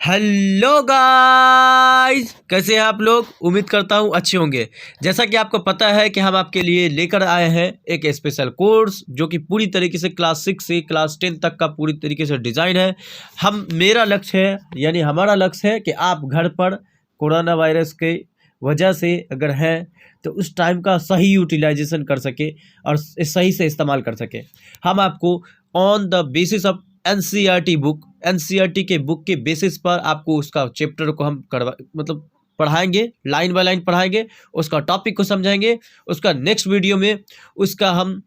Hello guys, कैसे हैं आप लोग। उम्मीद करता हूं अच्छे होंगे। जैसा कि आपको पता है कि हम आपके लिए लेकर आए हैं एक स्पेशल कोर्स जो कि पूरी तरीके से क्लास 6 से क्लास 10 तक का पूरी तरीके से डिज़ाइन है। मेरा लक्ष्य है, यानी हमारा लक्ष्य है कि आप घर पर कोरोना वायरस के वजह से अगर हैं तो उस टाइम का सही यूटिलाइजेशन कर सके और सही से इस्तेमाल कर सके। हम आपको on the basis of NCERT के बुक के बेसिस पर आपको उसका चैप्टर को हम पढ़ाएंगे, लाइन बाय लाइन पढ़ाएंगे, उसका टॉपिक को समझाएंगे। उसका नेक्स्ट वीडियो में उसका हम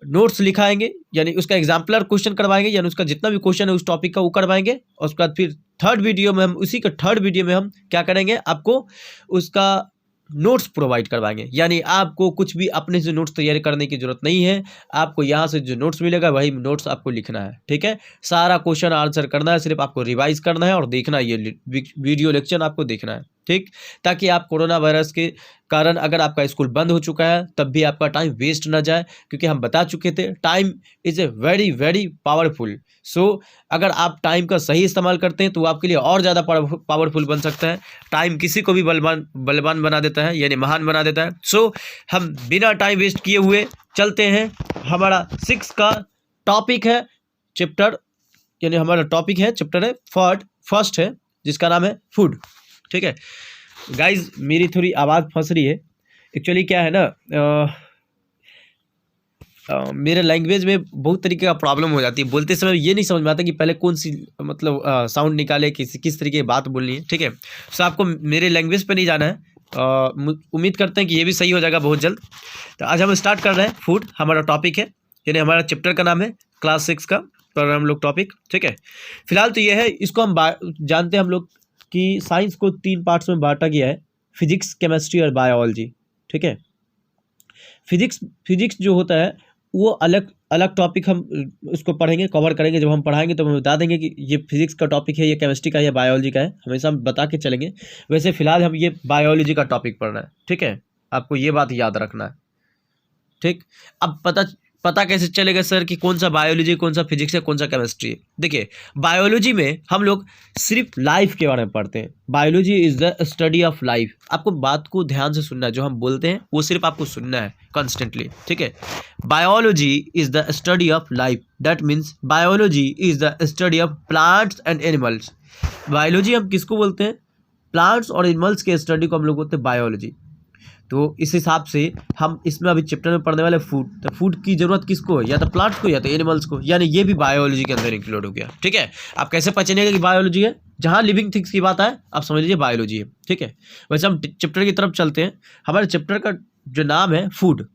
नोट्स लिखाएंगे, यानी उसका एग्जाम्पलर क्वेश्चन करवाएंगे, यानी उसका जितना भी क्वेश्चन है उस टॉपिक का वो करवाएंगे। और उसके बाद फिर थर्ड वीडियो में हम क्या करेंगे, आपको उसका नोट्स प्रोवाइड करवाएंगे। यानी आपको कुछ भी अपने से नोट्स तैयारी करने की जरूरत नहीं है। आपको यहाँ से जो नोट्स मिलेगा वही नोट्स आपको लिखना है, ठीक है। सारा क्वेश्चन आंसर करना है, सिर्फ आपको रिवाइज करना है और देखना है, ये वीडियो लेक्चर आपको देखना है, ठीक। ताकि आप कोरोना वायरस के कारण अगर आपका स्कूल बंद हो चुका है तब भी आपका टाइम वेस्ट ना जाए, क्योंकि हम बता चुके थे time is a very very powerful. So अगर आप टाइम का सही इस्तेमाल करते हैं तो वो आपके लिए और ज़्यादा पावरफुल बन सकता है। टाइम किसी को भी बलवान बना देता है, यानी महान बना देता है। सो हम बिना टाइम वेस्ट किए हुए चलते हैं। हमारा 6 का टॉपिक है चैप्टर, यानी हमारा टॉपिक है चैप्टर है फर्स्ट है, जिसका नाम है फूड, ठीक है। गाइज मेरी थोड़ी आवाज़ फंस रही है। एक्चुअली क्या है ना, मेरे लैंग्वेज में बहुत तरीके का प्रॉब्लम हो जाती है। बोलते समय ये नहीं समझ में आता कि पहले कौन सी साउंड निकाले, किस तरीके की बात बोलनी है, ठीक है। सो आपको मेरे लैंग्वेज पे नहीं जाना है। उम्मीद करते हैं कि ये भी सही हो जाएगा बहुत जल्द। तो आज हम स्टार्ट कर रहे हैं। फूड हमारा टॉपिक है, यानी हमारा चैप्टर का नाम है क्लास 6 का पर हम लोग टॉपिक, ठीक है। फिलहाल तो ये है, इसको हम जानते हैं हम लोग कि साइंस को 3 पार्ट्स में बांटा गया है, फिजिक्स, केमिस्ट्री और बायोलॉजी, ठीक है। फिजिक्स जो होता है वो अलग अलग टॉपिक हम उसको पढ़ेंगे, कवर करेंगे। जब हम पढ़ाएंगे तो हम बता देंगे कि ये फिजिक्स का टॉपिक है, ये केमिस्ट्री का है, या बायोलॉजी का है, हमेशा हम बता के चलेंगे। वैसे फिलहाल हम ये बायोलॉजी का टॉपिक पढ़ रहे हैं, ठीक है। आपको ये बात याद रखना है, ठीक। अब पता कैसे चलेगा सर कि कौन सा बायोलॉजी, कौन सा फिजिक्स है, कौन सा केमिस्ट्री है। देखिए, बायोलॉजी में हम लोग सिर्फ लाइफ के बारे में पढ़ते हैं। Biology is the study of life. आपको बात को ध्यान से सुनना है, जो हम बोलते हैं वो सिर्फ आपको सुनना है कॉन्स्टेंटली, ठीक है। Biology is the study of life, that means biology is the study of plants and animals. Biology हम किसको बोलते हैं? प्लांट्स और एनिमल्स के स्टडी को हम लोग बोलते हैं बायोलॉजी। तो इस हिसाब से हम इसमें अभी चैप्टर में पढ़ने वाले फूड, तो फूड की जरूरत किसको है? या तो प्लांट्स को या तो एनिमल्स को, यानी ये भी बायोलॉजी के अंदर इंक्लूड हो गया, ठीक है। आप कैसे पहचानिएगा कि बायोलॉजी है? जहाँ लिविंग थिंग्स की बात आए आप समझ लीजिए बायोलॉजी है, ठीक है। वैसे हम चैप्टर की तरफ चलते हैं। हमारे चैप्टर का जो नाम है फूड।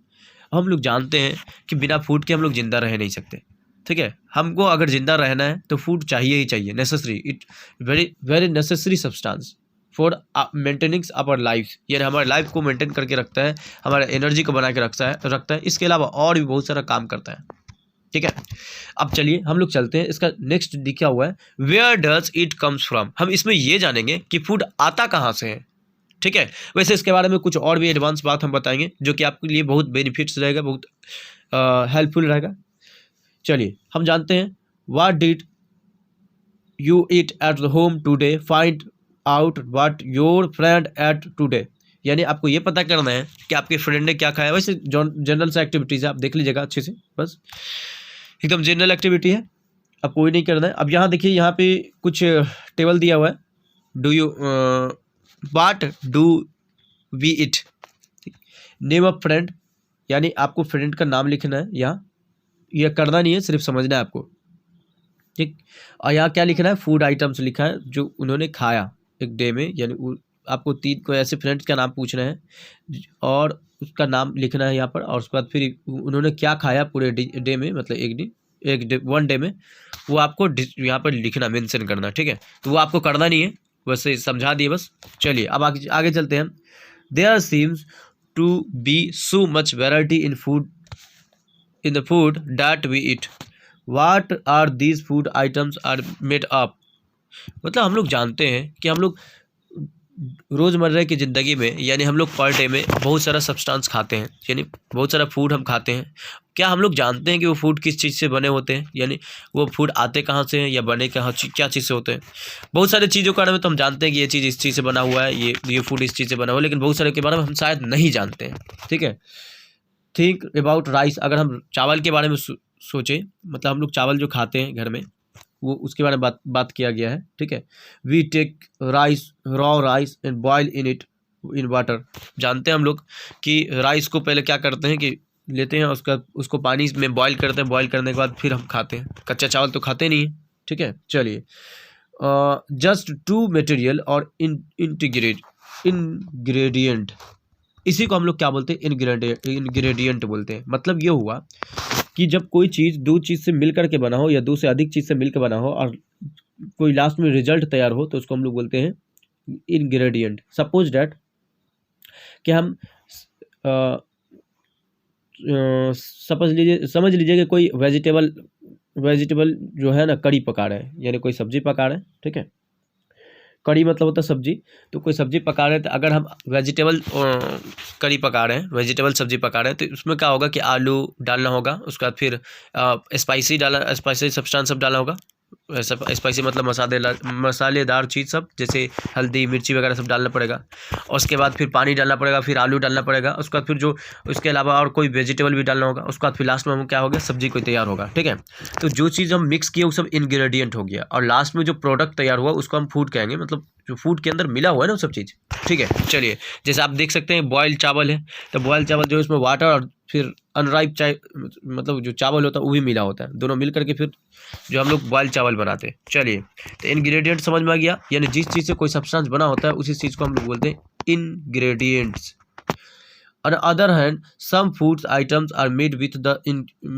हम लोग जानते हैं कि बिना फूड के हम लोग जिंदा रह नहीं सकते, ठीक है। हमको अगर जिंदा रहना है तो फूड चाहिए ही चाहिए, necessary, it very very necessary substance for maintaining our life, यानी हमारे लाइफ को मेंटेन करके रखता है, हमारे एनर्जी को बना के रखता है। इसके अलावा और भी बहुत सारा काम करता है, ठीक है। अब चलिए हम लोग चलते हैं। इसका नेक्स्ट लिखा हुआ है where does it comes from. हम इसमें ये जानेंगे कि फूड आता कहाँ से है, ठीक है। वैसे इसके बारे में कुछ और भी एडवांस बात हम बताएंगे जो कि आपके लिए बहुत बेनिफिट्स रहेगा, बहुत हेल्पफुल रहेगा। चलिए हम जानते हैं what did you eat at the home today, find out what your friend at today. यानी आपको ये पता करना है कि आपके फ्रेंड ने क्या खाया। वैसे जनरल से एक्टिविटीज है, आप देख लीजिएगा अच्छे से, बस एकदम जनरल एक्टिविटी है, अब कोई नहीं करना है। अब यहाँ देखिए, यहाँ पे कुछ टेबल दिया हुआ है। Do you what do we it, name of friend, यानी आपको फ्रेंड का नाम लिखना है। यहाँ यह करना नहीं है, सिर्फ समझना है आपको, ठीक। और यहाँ क्या लिखना है? फूड आइटम्स लिखा है जो उन्होंने खाया एक डे में, यानी आपको 3 को ऐसे फ्रेंड्स का नाम पूछना है और उसका नाम लिखना है यहाँ पर। और उसके बाद फिर उन्होंने क्या खाया पूरे डे में, मतलब वन डे में, वो आपको यहाँ पर लिखना, मेंशन करना, ठीक है। तो वो आपको करना नहीं है, वैसे समझा दिए बस। चलिए अब आगे चलते हैं। There seems to be so much variety in the food that we eat, what are these food items are made up. मतलब हम लोग जानते हैं कि हम लोग रोज़मर्रा की ज़िंदगी में यानी हम लोग पर डे में बहुत सारा सब्सटेंस खाते हैं, यानी बहुत सारा फूड हम खाते हैं। क्या हम लोग जानते हैं कि वो फूड किस चीज़ से बने होते हैं, यानी वो फूड आते कहाँ से हैं या बने कहाँ क्या चीज़ से होते हैं। बहुत सारी चीज़ों के बारे में तो हम जानते हैं कि ये चीज़ इस चीज़ से बना हुआ है, ये फूड इस चीज़ से बना हुआ है, लेकिन बहुत सारे के बारे में हम शायद नहीं जानते हैं। ठीक है, थिंक अबाउट राइस। अगर हम चावल के बारे में सोचें, मतलब हम लोग चावल जो खाते हैं घर में, वो उसके बारे में बात किया गया है। ठीक है, we take rice, raw rice and boil in it in water. जानते हैं हम लोग कि राइस को पहले क्या करते हैं कि लेते हैं, उसको पानी में बॉयल करते हैं, बॉयल करने के बाद फिर हम खाते हैं। कच्चा चावल तो खाते नहीं है। ठीक है, चलिए, जस्ट टू मटेरियल और इंग्रेडिएंट, इसी को हम लोग क्या बोलते हैं, इंग्रेडिएंट बोलते हैं। मतलब ये हुआ कि जब कोई चीज़ दो चीज़ से मिल करके बना हो या दो से अधिक चीज़ से मिलकर बना हो और कोई लास्ट में रिजल्ट तैयार हो, तो उसको हम लोग बोलते हैं इंग्रेडिएंट। सपोज डैट कि हम समझ लीजिए कि कोई वेजिटेबल जो है ना, कड़ी पका रहे हैं, यानी कोई सब्जी पका रहे हैं। ठीक है, कड़ी मतलब होता है सब्जी। तो कोई सब्जी पका रहे हैं, तो अगर हम वेजिटेबल कड़ी पका रहे हैं, वेजिटेबल सब्जी पका रहे हैं, तो उसमें क्या होगा कि आलू डालना होगा, उसके बाद फिर स्पाइसी सब्सटेंस सब डालना होगा। स्पाइसी मतलब मसालेदार चीज़ सब, जैसे हल्दी मिर्ची वगैरह सब डालना पड़ेगा। और उसके बाद फिर पानी डालना पड़ेगा, फिर आलू डालना पड़ेगा, उसके बाद फिर जो उसके अलावा और कोई वेजिटेबल भी डालना होगा। उसके बाद फिर लास्ट में हम क्या हो गया, सब्जी कोई तैयार होगा। ठीक है, तो जो चीज़ हम मिक्स किए वो सब इंग्रेडिएंट हो गया, और लास्ट में जो प्रोडक्ट तैयार हुआ उसको हम फूड कहेंगे, मतलब जो फूड के अंदर मिला हुआ है ना वो सब चीज़। ठीक है, चलिए, जैसे आप देख सकते हैं बॉयल चावल है, तो बॉयल चावल जो है उसमें वाटर और फिर अनराइप चाय, मतलब जो चावल होता है वो भी मिला होता है, दोनों मिल करके फिर जो हम लोग बॉयल चावल बनाते हैं। चलिए, तो इंग्रेडिएंट समझ में आ गया, यानी जिस चीज़ से कोई सब्सटेंस बना होता है उसी चीज़ को हम लोग बोलते हैं ingredients. On the other hand, some food items are made with the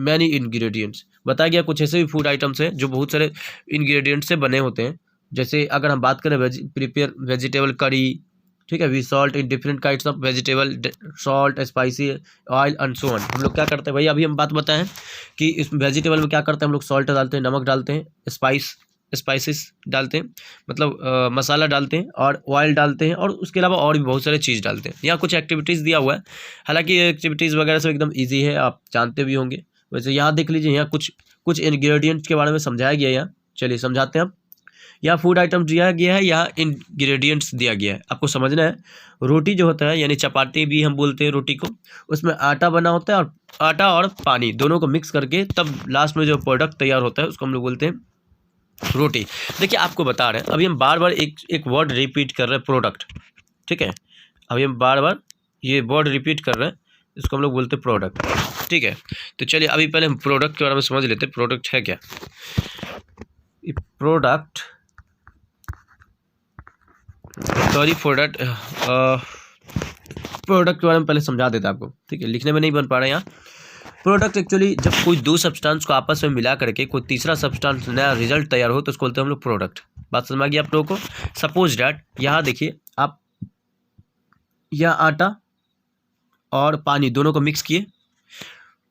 many ingredients। बताया गया कुछ ऐसे भी फूड आइटम्स हैं जो बहुत सारे इंग्रेडिएंट से बने होते हैं। जैसे अगर हम बात करें प्रिपेयर वेजिटेबल करी, ठीक है, we salt in different kinds of vegetable, salt, spicy, oil and so on. हम लोग क्या करते हैं भाई, अभी हम बात बताएं कि इस वेजिटेबल में क्या करते हैं, हम लोग सॉल्ट डालते हैं, नमक डालते हैं, स्पाइसेस डालते हैं, मतलब मसाला डालते हैं, और ऑयल डालते हैं, और उसके अलावा और भी बहुत सारे चीज़ डालते हैं। यहाँ कुछ एक्टिविटीज़ दिया हुआ है, हालांकि ये एक्टिविटीज़ वगैरह सब एकदम इजी है, आप जानते भी होंगे। वैसे यहाँ देख लीजिए, यहाँ कुछ इंग्रेडिएंट्स के बारे में समझाया गया है यहाँ। चलिए समझाते हैं हम। यहाँ फूड आइटम दिया गया है, यहाँ इंग्रेडिएंट्स दिया गया है, आपको समझना है। रोटी जो होता है, यानी चपाती भी हम बोलते हैं रोटी को, उसमें आटा बना होता है, और आटा और पानी दोनों को मिक्स करके तब लास्ट में जो प्रोडक्ट तैयार होता है उसको हम लोग बोलते हैं रोटी। देखिए, आपको बता रहे हैं, अभी हम बार बार एक वर्ड रिपीट कर रहे हैं, प्रोडक्ट। ठीक है, अभी हम बार बार ये वर्ड रिपीट कर रहे हैं, इसको हम लोग बोलते हैं प्रोडक्ट। ठीक है, तो चलिए अभी पहले हम प्रोडक्ट के बारे में समझ लेते हैं, प्रोडक्ट है क्या। प्रोडक्ट के बारे में पहले समझा देता आपको। ठीक है, लिखने में नहीं बन पा रहा है यहाँ। प्रोडक्ट एक्चुअली जब कोई दो सब्सटेंस को आपस में मिला करके कोई तीसरा सब्सटेंस नया रिजल्ट तैयार हो तो उसको बोलते हैं हम लोग प्रोडक्ट। बात समझ में आ गई आप लोगों को। सपोज डैट यहाँ देखिए आप, यह आटा और पानी दोनों को मिक्स किए,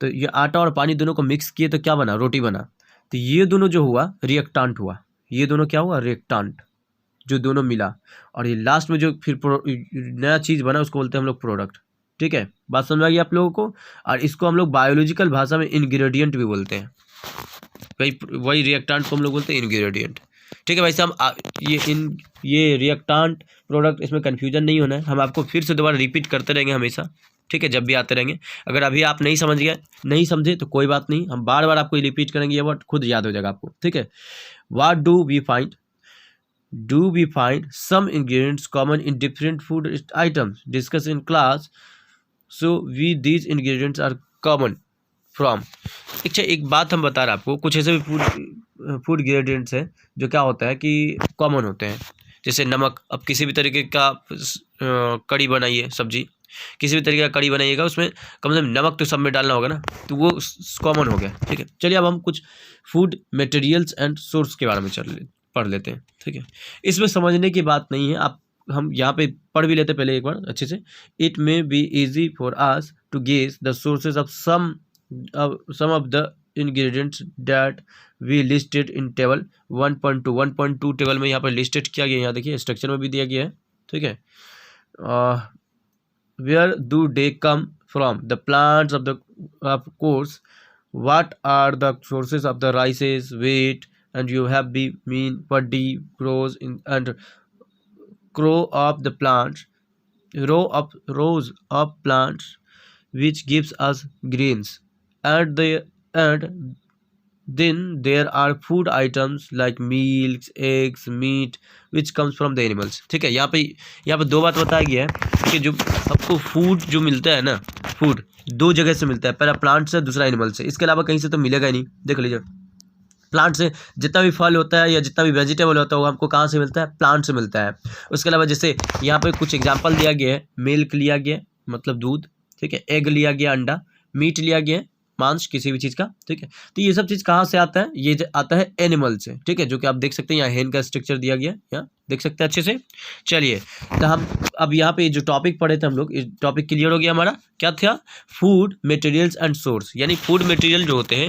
तो ये आटा और पानी दोनों को मिक्स किए तो क्या बना, रोटी बना। तो ये दोनों जो हुआ रिएक्टेंट हुआ, ये दोनों क्या हुआ, रिएक्टेंट, जो दोनों मिला, और ये लास्ट में जो फिर नया चीज़ बना उसको बोलते हैं हम लोग प्रोडक्ट। ठीक है, बात समझ आ गई आप लोगों को। और इसको हम लोग बायोलॉजिकल भाषा में इंग्रेडिएंट भी बोलते हैं, वही रिएक्टेंट को हम लोग बोलते हैं इंग्रेडिएंट। ठीक है भाई साहब, ये रिएक्टेंट प्रोडक्ट, इसमें कन्फ्यूजन नहीं होना है, हम आपको फिर से दोबारा रिपीट करते रहेंगे हमेशा। ठीक है, जब भी आते रहेंगे। अगर अभी आप नहीं समझे तो कोई बात नहीं, हम बार बार आपको रिपीट करेंगे, ये वर्ड खुद याद हो जाएगा आपको। ठीक है, what do we find some ingredients common in different food items discussed in class, so these ingredients are common from। अच्छा, एक बात हम बता रहे हैं आपको, कुछ ऐसे भी फूड इंग्रेडिएंट्स हैं जो क्या होता है कि कॉमन होते हैं। जैसे नमक, अब किसी भी तरीके का कड़ी बनाइए, सब्जी किसी भी तरीके का कड़ी बनाइएगा, उसमें कम से कम नमक तो सब में डालना होगा ना, तो वो कॉमन हो गया। ठीक है, चलिए अब हम कुछ फूड मटेरियल्स एंड सोर्स के बारे में पढ़ लेते हैं। ठीक है, इसमें समझने की बात नहीं है, हम यहाँ पे पढ़ भी लेते पहले एक बार अच्छे से। It may be easy for us to guess the sources of some of the ingredients that we listed in table 1.2 table में यहाँ पर लिस्टेड किया गया। यहाँ देखिए स्ट्रक्चर में भी दिया गया है। ठीक है। Where do they come from the plants of course, what are the sources of the rices wheat and you have be mean paddy grows in and grow of the plants, rows of plants which gives us greens, and then there are food items like milk eggs meat which comes from the animals। ठीक है, यहाँ पे दो बात बताया गया है कि जो आपको फूड जो मिलता है ना, फूड दो जगह से मिलता है, पहला प्लांट से, दूसरा एनिमल से। इसके अलावा कहीं से तो मिलेगा ही नहीं। देख लीजिए, प्लांट से जितना भी फल होता है या जितना भी वेजिटेबल होता है वो हमको कहाँ से मिलता है? प्लांट से मिलता है। उसके अलावा जैसे यहाँ पे कुछ एग्जांपल दिया गया है, मिल्क लिया गया मतलब दूध, ठीक है, एग लिया गया अंडा, मीट लिया गया मांस किसी भी चीज़ का, ठीक है। तो ये सब चीज़ कहाँ से आता है? ये आता है एनिमल से, ठीक है, जो कि आप देख सकते हैं यहाँ हेन का स्ट्रक्चर दिया गया, यहाँ देख सकते हैं अच्छे से। चलिए, तो हम अब यहाँ पे जो टॉपिक पढ़े थे हम लोग, इस टॉपिक क्लियर हो गया हमारा। क्या था? फूड मटेरियल्स एंड सोर्स, यानी फूड मटेरियल जो होते हैं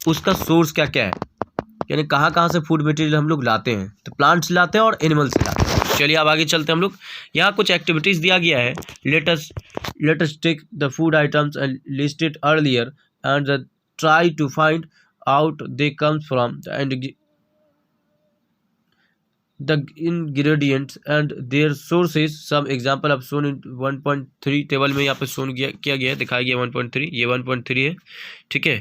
उसका सोर्स क्या क्या है, यानी कहाँ कहाँ से फूड मटेरियल हम लोग लाते हैं। तो प्लांट से लाते हैं और एनिमल से लाते हैं। चलिए अब आगे चलते हैं हम लोग। यहाँ कुछ एक्टिविटीज़ दिया गया है। Let us take the food items and list it earlier and try to find out they comes from and the ingredients and their sources। some example of shown in 1.3 table में यहाँ पे shown किया गया है, दिखाया गया 1.3, ये 1.3 है, ठीक है।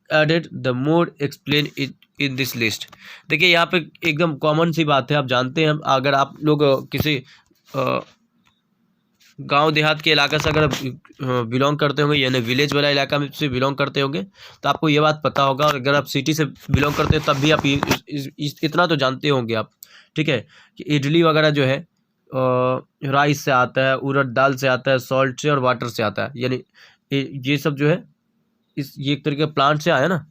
added the more explain it in this list। देखिए यहाँ पे एकदम कॉमन सी बात है, आप जानते हैं, अगर आप लोग किसी गांव देहात के इलाका से अगर बिलोंग करते होंगे, यानी विलेज वाला इलाका में से बिलोंग करते होंगे, तो आपको ये बात पता होगा। और अगर आप सिटी से बिलोंग करते हैं तब भी आप इतना तो जानते होंगे आप, ठीक है, कि इडली वगैरह जो है राइस से आता है, उड़द दाल से आता है, सॉल्ट से और वाटर से आता है, यानी ये सब जो है ये एक तरीके प्लांट से आया ना,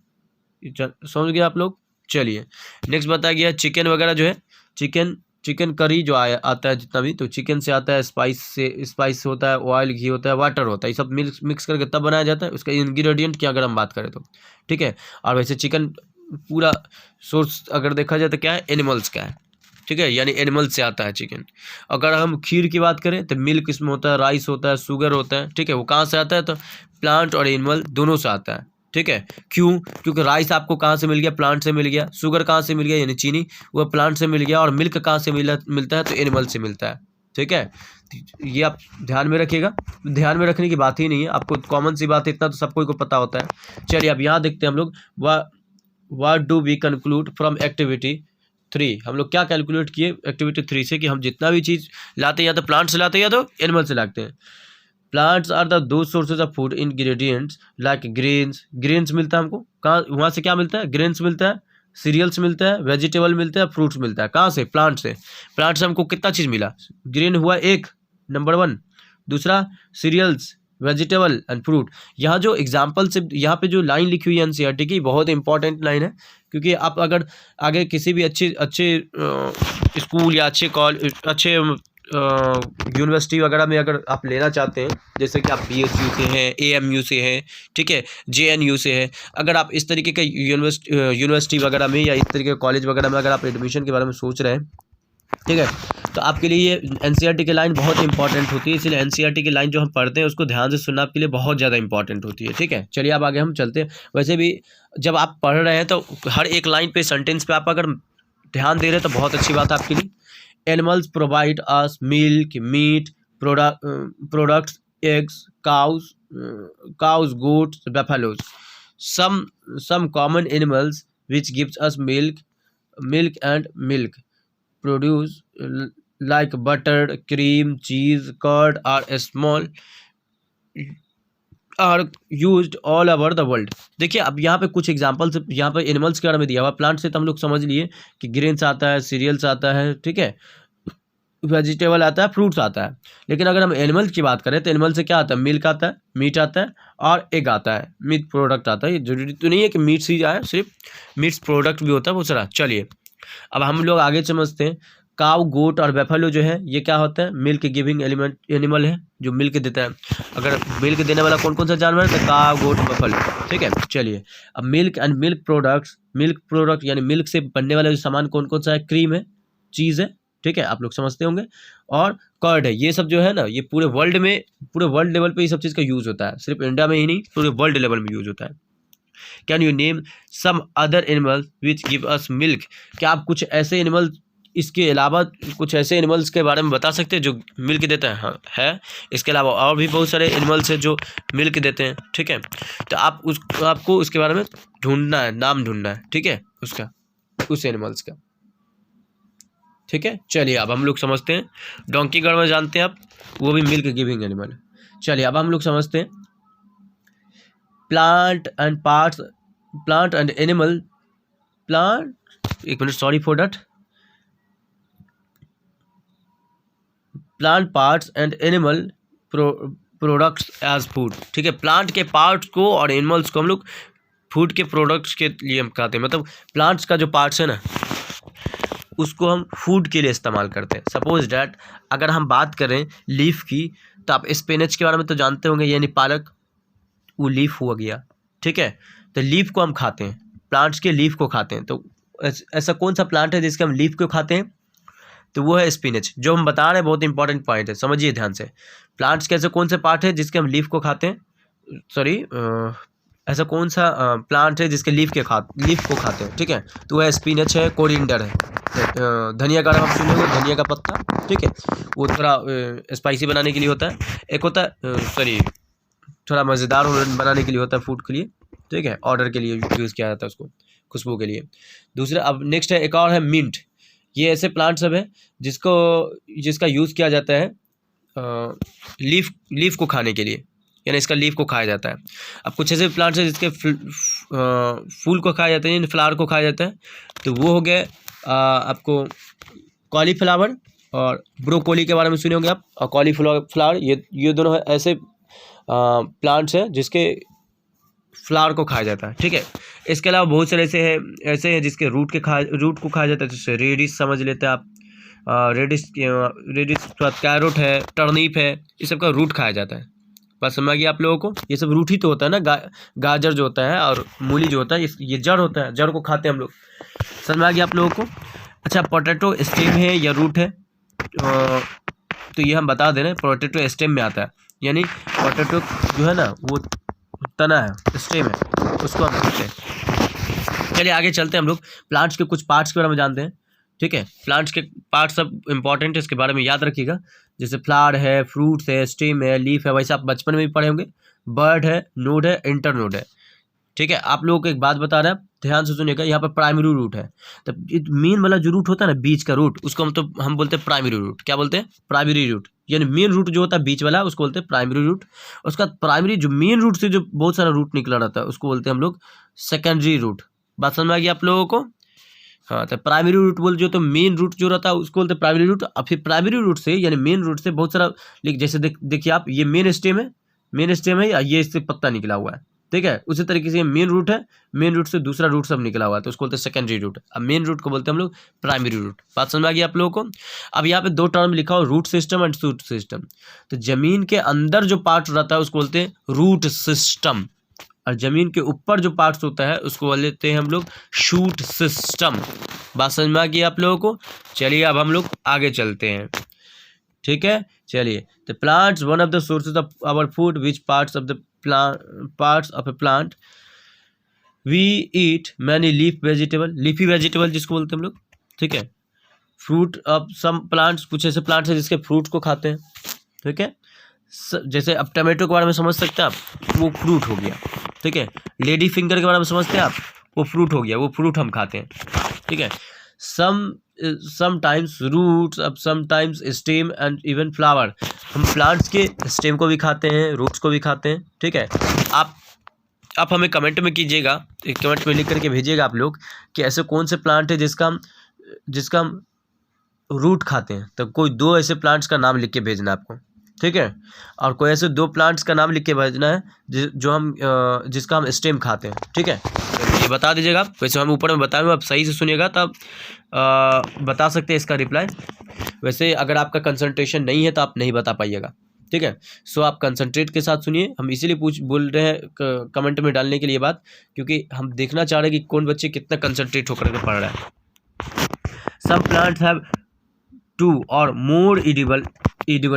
समझ गए आप लोग। चलिए नेक्स्ट बताया गया चिकन वगैरह जो है, चिकन करी जो आता है जितना भी, तो चिकन से आता है, स्पाइस होता है, ऑयल घी होता है, वाटर होता है, ये सब मिक्स करके तब बनाया जाता है। उसका इंग्रेडिएंट की अगर हम बात करें तो, ठीक है। और वैसे चिकन पूरा सोर्स अगर देखा जाए तो क्या है? एनिमल्स का है, ठीक है, यानी एनिमल से आता है चिकन। अगर हम खीर की बात करें तो मिल्क इसमें होता है, राइस होता है, शुगर होता है, ठीक है, वो कहाँ से आता है? तो प्लांट और एनिमल दोनों से आता है, ठीक है। क्यों? क्योंकि राइस आपको कहाँ से मिल गया? प्लांट से मिल गया। शुगर कहाँ से मिल गया? यानी चीनी, वो प्लांट से मिल गया। और मिल्क कहाँ से मिलता है? तो एनिमल से मिलता है, ठीक है। ये आप ध्यान में रखिएगा, ध्यान में रखने की बात ही नहीं है, आपको कॉमन सी बात है, इतना तो सबको को पता होता है। चलिए अब यहाँ देखते हैं हम लोग, what do we conclude from activity 3। हम लोग क्या कैलकुलेट किए एक्टिविटी 3 से कि हम जितना भी चीज़ लाते हैं या तो प्लांट से लाते हैं या तो एनिमल से लाते हैं। प्लांट्स आर द दो sources of food ingredients like grains मिलता है हमको, कहाँ? वहाँ से क्या मिलता है? ग्रेन्स मिलता है, सीरियल्स मिलता है, वेजिटेबल मिलता है, फ्रूट्स मिलता है। कहाँ से? प्लांट से। प्लांट से हमको कितना चीज़ मिला? ग्रेन हुआ एक, नंबर 1, दूसरा सीरियल्स, वेजिटेबल एंड फ्रूट। यहाँ जो एग्जाम्पल से यहाँ पे जो लाइन लिखी हुई है एनसीईआरटी की, बहुत इंपॉर्टेंट लाइन है, क्योंकि आप अगर आगे किसी भी अच्छे स्कूल या अच्छे यूनिवर्सिटी वगैरह में अगर आप लेना चाहते हैं, जैसे कि आप BSU से हैं, AMU से हैं, ठीक है, JNU से है, अगर आप इस तरीके के यूनिवर्सिटी वगैरह में या इस तरीके के कॉलेज वगैरह में अगर आप एडमिशन के बारे में सोच रहे हैं, ठीक है, तो आपके लिए ये एनसीईआरटी की लाइन बहुत इंपॉर्टेंट होती है। इसलिए एनसीईआरटी की लाइन जो हम पढ़ते हैं उसको ध्यान से सुनना आपके लिए बहुत ज़्यादा इंपॉर्टेंट होती है, ठीक है। चलिए अब आगे हम चलते हैं। वैसे भी जब आप पढ़ रहे हैं तो हर एक लाइन पे, सेंटेंस पे आप अगर ध्यान दे रहे हैं तो बहुत अच्छी बात है आपके लिए। Animals provide us milk, meat, products, eggs, cows, goats, buffaloes. Some common animals which gives us milk and milk produce like butter, cream, cheese, curd are small are used all over the world. देखिए अब यहाँ पे कुछ examples यहाँ पे animals के बारे में दिया हुआ। प्लांट से तो हम लोग समझ लिए कि ग्रेन्स आता है, सीरियल्स आता है, ठीक है, वेजिटेबल आता है, फ्रूट्स आता है। लेकिन अगर हम एनिमल्स की बात करें तो एनिमल से क्या आता है? मिल्क आता है, मीट आता है और एग आता है, मीट प्रोडक्ट आता है। ये जरूरी तो नहीं है कि मीट ही आए, सिर्फ मीट्स प्रोडक्ट भी होता है बहुत सारा। चलिए अब हम लोग आगे समझते हैं। काव, गोट और बेफेलो जो है ये क्या होता है? मिल्क गिविंग एनिमल है, जो मिल्क देता है। अगर मिल्क देने वाला कौन कौन सा जानवर है? तो काव, गोट, बेफेलो, ठीक है। चलिए अब मिल्क एंड मिल्क प्रोडक्ट यानी मिल्क से बनने वाला जो सामान कौन कौन सा है? क्रीम है, चीज़ है, ठीक है, आप लोग समझते होंगे। और कर्ड है, ये सब जो है ना, ये पूरे वर्ल्ड लेवल पे ये सब चीज़ का यूज़ होता है, सिर्फ इंडिया में ही नहीं, पूरे वर्ल्ड लेवल में यूज़ होता है। Can you name some other animal which give us milk? क्या आप कुछ ऐसे एनिमल, इसके अलावा कुछ ऐसे एनिमल्स के बारे में बता सकते हैं जो मिल्क देते हैं? हाँ है, इसके अलावा और भी बहुत सारे एनिमल्स हैं जो मिल्क देते हैं, ठीक है। तो आपको उसके बारे में ढूंढना है, नाम ढूंढना है, ठीक है, उसका, उस एनिमल्स का, ठीक है। चलिए अब हम लोग समझते हैं, डोंकी के बारे में जानते हैं आप, वो भी मिल्क गिविंग एनिमल है। चलिए अब हम लोग समझते हैं प्लांट एंड एनिमल, एक minute, sorry for that, plant parts and animal products as food, ठीक है। प्लांट के पार्ट्स को और एनिमल्स को हम लोग फूड के प्रोडक्ट्स के लिए हम खाते हैं, मतलब प्लांट्स का जो पार्ट्स है ना, उसको हम फूड के लिए इस्तेमाल करते हैं। सपोज डैट अगर हम बात करें लीफ की, तो आप स्पिनच के बारे में तो जानते होंगे, यानी पालक, वो लीफ हुआ गया, ठीक है। तो लीफ को हम खाते हैं, प्लांट्स के लीफ को खाते हैं। तो ऐसा कौन सा प्लांट है जिसके हम लीफ को खाते हैं? तो वो है स्पिनच। जो हम बता रहे हैं बहुत इंपॉर्टेंट पॉइंट है, समझिए ध्यान से। प्लांट्स के ऐसे कौन से पार्ट है जिसके हम लीफ को खाते हैं, सॉरी, ऐसा कौन सा प्लांट है जिसके लीफ को खाते हैं, ठीक है। तो वह स्पिनच है, कोरिएंडर है, धनिया का आप सुनेंगे, धनिया का पत्ता, ठीक है, वो थोड़ा स्पाइसी बनाने के लिए होता है। एक होता है सॉरी, थोड़ा मज़ेदार बनाने के लिए होता है, फूड के लिए, ठीक है, ऑर्डर के लिए यूज़ किया जाता है उसको, खुशबू के लिए। दूसरा, अब नेक्स्ट है, एक और है मिंट। ये ऐसे प्लांट सब है जिसका यूज़ किया जाता है लीफ को खाने के लिए, यानी इसका लीफ को खाया जाता है। अब कुछ ऐसे प्लांट्स हैं जिसके फूल को खाया जाता है, यानी फ्लावर को खाया जाता है। तो वो हो गए आपको कॉलीफ्लावर और ब्रोकोली के बारे में सुने होंगे आप, और कॉलीफ्लावर, ये दोनों ऐसे प्लांट्स हैं जिसके फ्लावर को खाया जाता है, ठीक है। इसके अलावा बहुत सारे ऐसे हैं जिसके रूट को खाया जाता है, जैसे रेडिश समझ लेते हैं आप, रेडिश के बाद कैरोट है, टर्निप है, ये सब का रूट खाया जाता है। बस समझ गया आप लोगों को, ये सब रूट ही तो होता है ना, गाजर जो होता है और मूली जो होता है, ये जड़ होता है, जड़ को खाते हैं हम लोग। समझ आ गया आप लोगों को? अच्छा, पोटैटो स्टेम है या रूट है? तो ये हम बता दे रहे हैं, पोटैटो स्टेम में आता है, यानी पोटैटो जो है ना, वो तना है, स्टेम है, उसको हम खाते हैं। चलिए आगे चलते हैं, हम लोग प्लांट्स के कुछ पार्ट्स के बारे में जानते हैं, ठीक है। प्लांट्स के पार्ट्स सब इंपॉर्टेंट है, इसके बारे में याद रखिएगा। जैसे फ्लावर है, फ्रूट्स है, स्टेम है, लीफ है, वैसे आप बचपन में भी पढ़े होंगे। बर्ड है, नोड है, इंटरनोड है, ठीक है। आप लोगों को एक बात बता रहे हैं, ध्यान से सुनिएगा। यहाँ पर प्राइमरी रूट है, तो मेन वाला जो रूट होता है ना, बीच का रूट, उसको हम बोलते हैं प्राइमरी रूट। क्या बोलते हैं? प्राइमरी रूट, यानी मेन रूट जो होता है बीच वाला, उसको बोलते हैं प्राइमरी रूट। उसका प्राइमरी जो मेन रूट से जो बहुत सारा रूट निकला रहता है, उसको बोलते हैं हम लोग सेकेंडरी रूट। बात समझ आ गई आप लोगों को? हाँ, तो प्राइमरी रूट बोल जो, तो मेन रूट जो रहता है उसको बोलते हैं प्राइमरी रूट। और फिर प्राइमरी रूट से, यानी मेन रूट से बहुत सारा, जैसे देखिए आप, ये मेन स्टेम है, या ये इससे पत्ता निकला हुआ है, ठीक है। उसी तरीके से मेन रूट है, मेन रूट से दूसरा रूट सब निकला हुआ है, तो उसको बोलते हैं सेकेंडरी रूट। अब मेन रूट को बोलते हैं हम लोग प्राइमरी रूट। बात समझ आ गई आप लोगों को? अब यहाँ पे दो टर्म लिखा हो, root system and shoot system. तो जमीन के अंदर जो पार्ट रहता है उसको बोलते हैं रूट सिस्टम, और जमीन के ऊपर जो पार्ट्स होता है उसको बोलते हैं हम लोग शूट सिस्टम। बात समझ में आ गई आप लोगों को? चलिए अब हम लोग आगे चलते हैं, ठीक है। चलिए, the plants one of the sources of our food, which parts of a plant we eat many leafy vegetable जिसको बोलते हैं हम लोग, ठीक है। फ्रूट ऑफ सम प्लांट्स, कुछ ऐसे प्लांट्स हैं जिसके फ्रूट को खाते हैं, ठीक है। जैसे अब टमाटो के बारे में समझ सकते हैं आप, वो फ्रूट हो गया, ठीक है। लेडी फिंगर के बारे में समझते हैं आप, वो फ्रूट हो गया, वो फ्रूट हम खाते हैं, ठीक है। समटाइम्स रूट्स, अब sometimes stem and even flower, हम प्लांट्स के स्टेम को भी खाते हैं, रूट्स को भी खाते हैं, ठीक है। आप हमें कमेंट में कीजिएगा, कमेंट में लिख करके भेजिएगा आप लोग कि ऐसे कौन से प्लांट है जिसका हम रूट खाते हैं। तो कोई दो ऐसे प्लांट्स का नाम लिख के भेजना आपको, ठीक है। और कोई ऐसे दो प्लांट्स का नाम लिख के भेजना है जिसका हम स्टेम खाते हैं, ठीक है। तो ये बता दीजिएगा। वैसे हम ऊपर में बताएंगे, आप सही से सुनिएगा तब बता सकते हैं इसका रिप्लाई। वैसे अगर आपका कंसंट्रेशन नहीं है तो आप नहीं बता पाइएगा, ठीक है। सो आप कंसंट्रेट के साथ सुनिए। हम इसीलिए बोल रहे हैं कमेंट में डालने के लिए बात, क्योंकि हम देखना चाह रहे हैं कि कौन बच्चे कितना कंसंट्रेट होकर के पढ़ रहा है। सम प्लांट्स हैव 2 और मोर एडिबल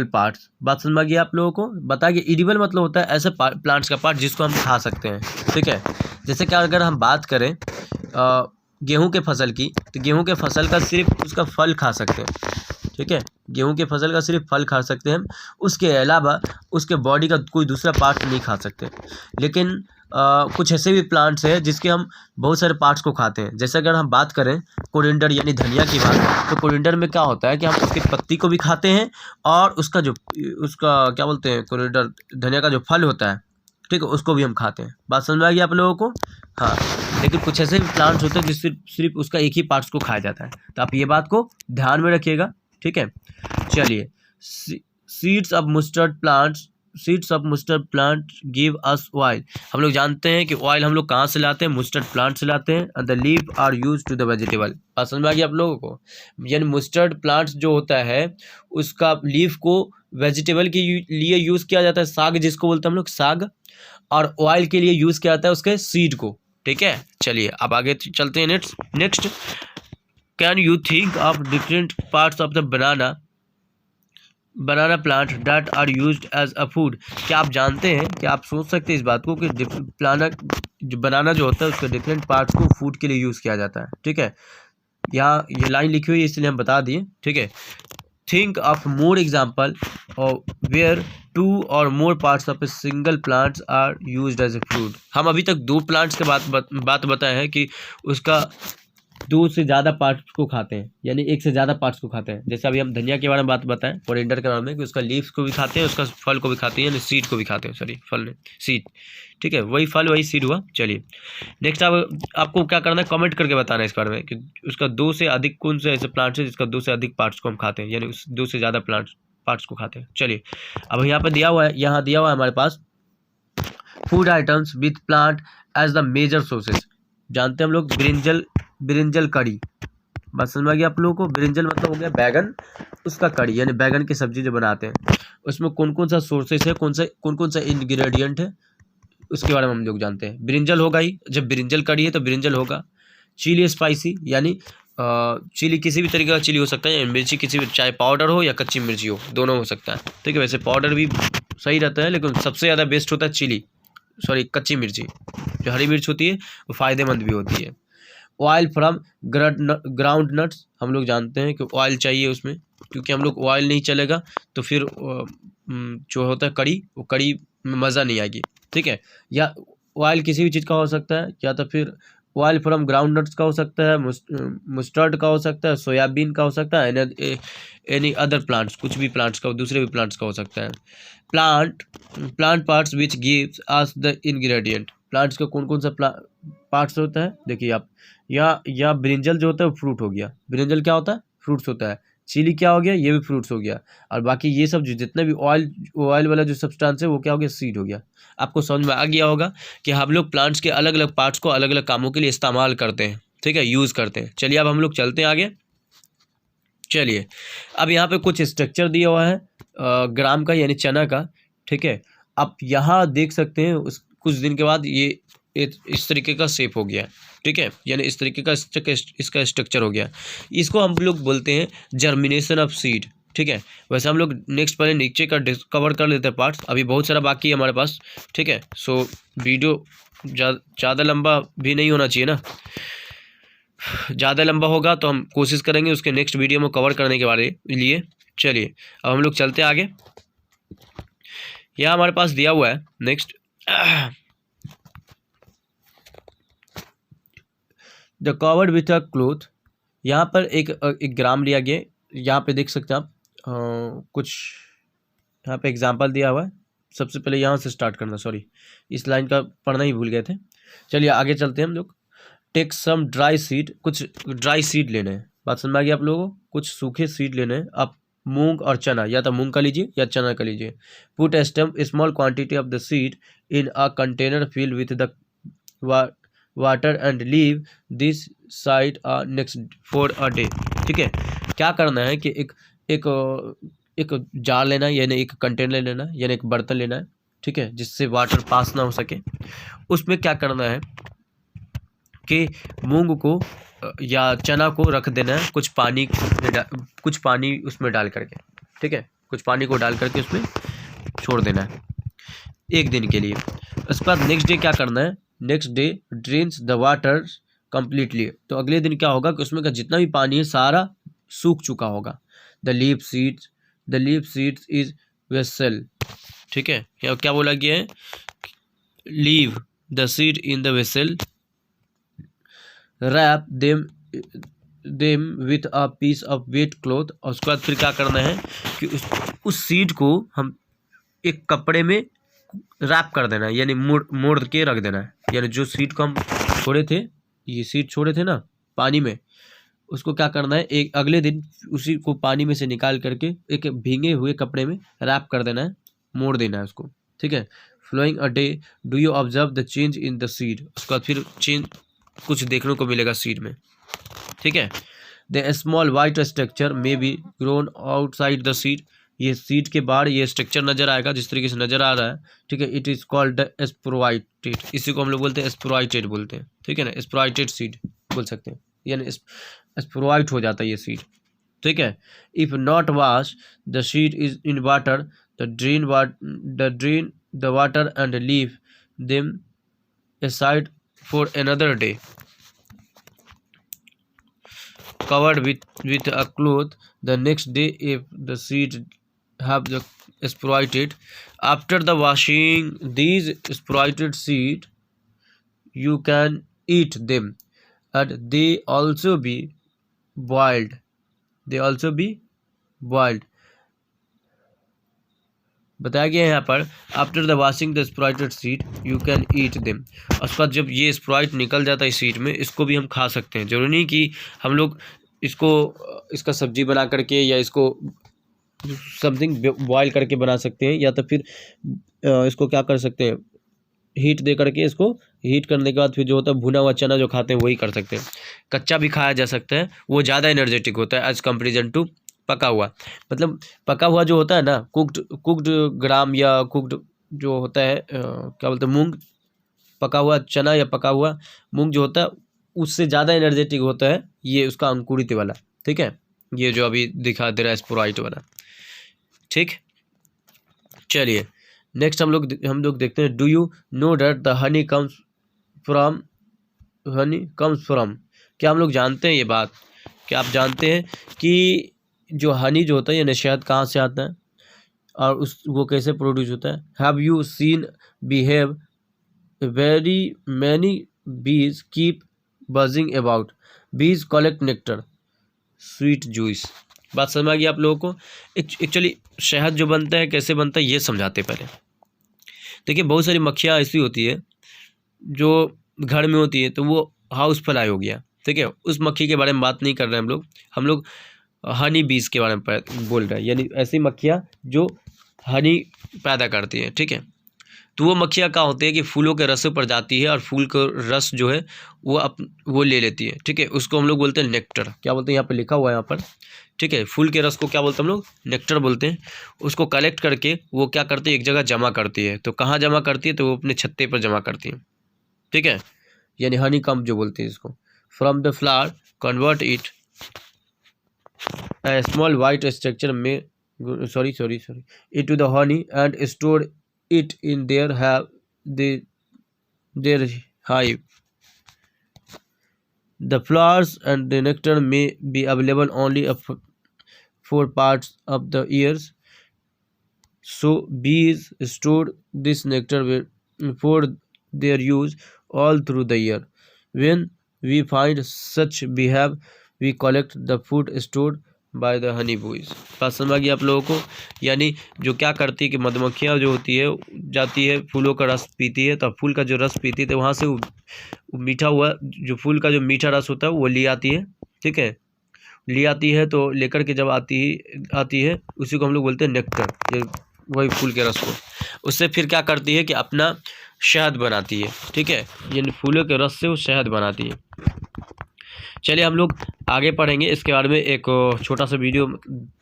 पार्ट्स। बात समझ में आ गई आप लोगों को? बता कि एडिबल मतलब होता है ऐसे प्लांट्स का पार्ट जिसको हम खा सकते हैं, ठीक है। जैसे कि अगर हम बात करें गेहूं के फसल की, तो गेहूं के फसल का सिर्फ उसका फल खा सकते हैं, ठीक है। गेहूं के फसल का सिर्फ फल खा सकते हैं हम, उसके अलावा उसके बॉडी का कोई दूसरा पार्ट नहीं खा सकते। लेकिन कुछ ऐसे भी प्लांट्स हैं जिसके हम बहुत सारे पार्ट्स को खाते हैं। जैसे अगर हम बात करें कोरिएंडर यानी धनिया की बात, तो कोरिएंडर में क्या होता है कि हम उसकी पत्ती को भी खाते हैं और उसका क्या बोलते हैं, कोरिएंडर धनिया का जो फल होता है, ठीक है, उसको भी हम खाते हैं। बात समझ में आ गई आप लोगों को? हाँ, लेकिन कुछ ऐसे भी प्लांट्स होते हैं जिससे सिर्फ उसका एक ही पार्ट्स को खाया जाता है, तो आप ये बात को ध्यान में रखिएगा, ठीक है। चलिए, seeds of mustard plant give us oil. हम लोग जानते हैं कि ऑयल हम लोग कहाँ से लाते हैं, मस्टर्ड प्लांट से लाते हैं। And the leaf are use to the vegetable. बात समझ में आ गई आप लोगों को? यानी मस्टर्ड प्लांट्स जो होता है उसका लीफ को वेजिटेबल के लिए यूज़ किया जाता है, साग जिसको बोलते हैं हम लोग, साग। और ऑयल के लिए यूज़ किया जाता है उसके सीड को, ठीक है। चलिए अब आगे चलते हैं। Next, can you think of different parts of the banana plant that are used as a food. क्या आप जानते हैं, क्या आप सोच सकते हैं इस बात को कि बनाना जो होता है उसके डिफरेंट पार्ट्स को फूड के लिए यूज़ किया जाता है, ठीक है। यहाँ ये लाइन लिखी हुई है इसलिए हम बता दिए, ठीक है। Think of more example where 2 और more parts of a single plants are used as a food. हम अभी तक 2 प्लांट्स के बात बताए हैं कि उसका 2 से ज़्यादा पार्ट्स को खाते हैं, यानी 1 से ज़्यादा पार्ट्स को खाते हैं। जैसे अभी हम धनिया के बारे में बात बताएं, कोरिएंडर के बारे में, कि उसका लीव्स को भी खाते हैं, उसका फल को भी खाते हैं, यानी सीड को भी खाते हैं, सॉरी फल नहीं सीड, ठीक है। वही फल वही सीड हुआ। चलिए नेक्स्ट, आपको क्या करना है, कमेंट करके बताना है इस बारे में कि उसका 2 से अधिक कौन से ऐसे प्लांट्स है जिसका 2 से अधिक पार्ट्स को हम खाते हैं, यानी उस 2 से ज़्यादा पार्ट्स को खाते हैं। चलिए अब यहाँ पर दिया हुआ है हमारे पास food items with plant as the major sources. जानते हैं हम लोग ब्रिंजल कड़ी। बात समझ में आ गई आप लोगों को? ब्रिंजल मतलब हो गया बैगन, उसका कड़ी यानी बैगन की सब्जी जो बनाते हैं, उसमें कौन कौन सा सोर्सेस है, कौन सा इंग्रेडिएंट है, उसके बारे में हम लोग जानते हैं। ब्रिंजल होगा ही, जब ब्रिंजल कड़ी है तो ब्रिंजल होगा। चिली स्पाइसी यानी चिली किसी भी तरीके का चिली हो सकता है, मिर्ची किसी भी, चाहे पाउडर हो या कच्ची मिर्ची हो, दोनों हो सकता है, ठीक है। वैसे पाउडर भी सही रहता है, लेकिन सबसे ज़्यादा बेस्ट होता है कच्ची मिर्ची। जो हरी मिर्च होती है वो फ़ायदेमंद भी होती है। ऑयल फ्रॉम ग्राउंड नट्स, हम लोग जानते हैं कि ऑयल चाहिए उसमें, क्योंकि हम लोग ऑयल नहीं चलेगा तो फिर जो होता है कड़ी, वो कड़ी में मज़ा नहीं आएगी, ठीक है। या ऑयल किसी भी चीज़ का हो सकता है, या तो फिर ऑयल फ्रॉम ग्राउंड नट्स का हो सकता है, मस्टर्ड का हो सकता है, सोयाबीन का हो सकता है, एनी अदर प्लांट्स, कुछ भी प्लांट्स का, दूसरे भी प्लांट्स का हो सकता है। Plant parts which gives us the ingredient. Plants का कौन कौन सा पार्ट्स होता है, देखिए आप, या ब्रिंजल जो होता है वो फ्रूट हो गया। ब्रिंजल क्या होता है, फ्रूट्स होता है। चिली क्या हो गया, ये भी फ्रूट्स हो गया। और बाकी ये सब जो जितने भी ऑयल वाला जो सब्सटेंस है वो क्या हो गया, सीड हो गया। आपको समझ में आ गया होगा कि हम लोग प्लांट्स के अलग अलग पार्ट्स को अलग अलग कामों के लिए इस्तेमाल करते हैं, ठीक है, यूज़ करते हैं। चलिए अब हम लोग चलते हैं आगे। चलिए अब यहाँ पे कुछ स्ट्रक्चर दिया हुआ है ग्राम का यानी चना का, ठीक है। आप यहाँ देख सकते हैं कुछ दिन के बाद ये इस तरीके का शेप हो गया, ठीक है, यानी इस तरीके का इसका स्ट्रक्चर हो गया। इसको हम लोग बोलते हैं जर्मिनेशन ऑफ सीड, ठीक है। वैसे हम लोग नेक्स्ट पहले नीचे का कवर कर लेते हैं पार्ट्स, अभी बहुत सारा बाकी है हमारे पास, ठीक है। सो वीडियो ज़्यादा लंबा भी नहीं होना चाहिए ना, ज़्यादा लंबा होगा तो हम कोशिश करेंगे उसके नेक्स्ट वीडियो में कवर करने के बारे लिए। चलिए अब हम लोग चलते हैं आगे। यह हमारे पास दिया हुआ है next, the covered with a cloth. यहाँ पर एक ग्राम लिया गया, यहाँ पे देख सकते हैं आप कुछ यहाँ पे एग्जांपल दिया हुआ है। सबसे पहले यहाँ से स्टार्ट करना, सॉरी इस लाइन का पढ़ना ही भूल गए थे। चलिए आगे चलते हैं हम लोग। टेक सम ड्राई सीड, कुछ ड्राई सीड लेने हैं। बात समझ में आ गई आप लोगों को? कुछ सूखे सीड लेने हैं। आप मूंग और चना, या तो मूंग का लीजिए या चना का लीजिए। Put a small quantity of the seed in a container fill with the water and leave this side next for a day, ठीक है। क्या करना है कि एक जार लेना है, यानी एक कंटेनर लेना है, यानी एक बर्तन लेना है, ठीक है, जिससे वाटर पास ना हो सके। उसमें क्या करना है कि मूंग को या चना को रख देना है कुछ पानी उसमें डाल करके, ठीक है, कुछ पानी को डाल करके उसमें छोड़ देना है 1 दिन के लिए। उसके बाद नेक्स्ट डे क्या करना है, next day drains the water completely. तो अगले दिन क्या होगा कि उसमें का जितना भी पानी है सारा सूख चुका होगा। The leaf seeds is vessel, ठीक है, क्या बोला गया है, leave the seed in the vessel, wrap them with a piece of wet cloth. और उसके बाद फिर क्या करना है कि उस सीड को हम एक कपड़े में रैप कर देना है, यानी मोड़ के रख देना है। यानी जो सीड को हम छोड़े थे, ये सीड छोड़े थे ना पानी में, उसको क्या करना है, एक अगले दिन उसी को पानी में से निकाल करके एक भींगे हुए कपड़े में रैप कर देना है, मोड़ देना है उसको, ठीक है। Following a day do you observe the change in the seed. उसके बाद फिर चेंज कुछ देखने को मिलेगा सीड में, ठीक है। The small white structure may be grown outside the seed. ये सीड के बाहर ये स्ट्रक्चर नजर आएगा जिस तरीके से नजर आ रहा है, ठीक है। इट इज कॉल्ड द स्पोराइटेड, इसी को हम लोग बोलते हैं स्पोराइटेड बोलते हैं, ठीक है ना, स्पोराइटेड सीड बोल सकते हैं, यानी स्पोराइट हो जाता है ये सीड, ठीक है। If not wash the seed is in water the drain the water and leave them aside for another day, covered with a cloth. The next day if the seed have the sprouted, after the washing these sprouted seed you can eat them, and they also be boiled, बताया गया है यहाँ पर। After the washing the sprouted seed you can eat them. उसके बाद जब ये Sprite निकल जाता है सीड में, इसको भी हम खा सकते हैं। जरूरी नहीं कि हम लोग इसका सब्जी बना करके या इसको समथिंग बॉयल करके बना सकते हैं, या तो फिर इसको क्या कर सकते हैं, हीट दे करके इसको हीट करने के बाद फिर जो होता है भुना हुआ चना जो खाते हैं वही कर सकते हैं। कच्चा भी खाया जा सकता है, वो ज़्यादा एनर्जेटिक होता है एज कंपेरिजन टू पका हुआ। मतलब पका हुआ जो होता है ना, कुक्ड ग्राम या कुक्ड जो होता है क्या बोलते हैं, मूंग, पका हुआ चना या पका हुआ मूंग जो होता है उससे ज़्यादा एनर्जेटिक होता है ये उसका अंकुरित वाला, ठीक है, ये जो अभी दिखा दे रहा है स्पोराइट वाला, ठीक। चलिए नेक्स्ट हम लोग देखते हैं। Do you know that the honey comes from. क्या हम लोग जानते हैं ये बात, क्या आप जानते हैं कि जो हनी जो होता है यानी शहद कहाँ से आता है और वो कैसे प्रोड्यूस होता है। Have you seen behave very many बीज कीप बजिंग अबाउट, बीज कलेक्ट नेक्टर स्वीट जूस। बात समझ आ गई आप लोगों को। एक्चुअली शहद जो बनता है कैसे बनता है ये समझाते हैं पहले। देखिए बहुत सारी मक्खियाँ ऐसी होती है जो घर में होती है, तो वो हाउस फ्लाई हो गया, ठीक है, उस मक्खी के बारे में बात नहीं कर रहे हैं हम लोग हनी बीज के बारे में बोल रहे हैं, यानी ऐसी मक्खियाँ जो हनी पैदा करती हैं, ठीक है। तो वो मक्खियाँ क्या होती है कि फूलों के रसों पर जाती है और फूल का रस जो है वो ले लेती है, ठीक है, उसको हम लोग बोलते हैं नेक्टर। क्या बोलते हैं, यहाँ पे लिखा हुआ है यहाँ पर, ठीक है, फूल के रस को क्या बोलते हैं हम लोग, नेक्टर बोलते हैं। उसको कलेक्ट करके वो क्या करती है, एक जगह जमा करती है। तो कहाँ जमा करती है, तो वो अपने छत्ते पर जमा करती है, ठीक है, यानी हनी कम्ब जो बोलते हैं इसको। From the flower convert it a small white structure may into the honey and store it in their hive. The flowers and the nectar may be available only for parts of the years, so bees store this nectar for their use all through the year. When we find such beehive, we collect the food stored by the honey boys. बात समझ आ गई आप लोगों को। यानी जो क्या करती है कि मधुमक्खियाँ जो होती है जाती है फूलों का रस पीती है, तो फूल का जो रस पीती है तो वहाँ से वो मीठा हुआ जो फूल का जो मीठा रस होता है वो ले आती है, ठीक है, ले आती है। तो लेकर के जब आती है उसी को हम लोग बोलते हैं नेक्टर, वही फूल के रस को। उससे फिर क्या करती है कि अपना शहद बनाती है, ठीक है, यानी फूलों के रस से वो शहद बनाती है। चलिए हम लोग आगे पढ़ेंगे इसके बारे में। एक छोटा सा वीडियो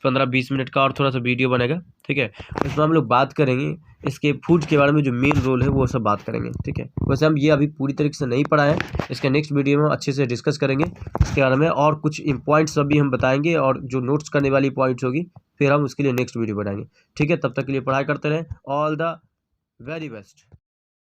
15-20 मिनट का और थोड़ा सा वीडियो बनेगा, ठीक है। उसमें हम लोग बात करेंगे इसके फूड के बारे में, जो मेन रोल है वो सब बात करेंगे, ठीक है। वैसे हम ये अभी पूरी तरीके से नहीं पढ़ा है, इसके नेक्स्ट वीडियो में अच्छे से डिस्कस करेंगे इसके बारे में, और कुछ पॉइंट्स अभी हम बताएंगे, और जो नोट्स करने वाली पॉइंट्स होगी फिर हम उसके लिए नेक्स्ट वीडियो बनाएंगे, ठीक है। तब तक के लिए पढ़ाई करते रहें। All the very best.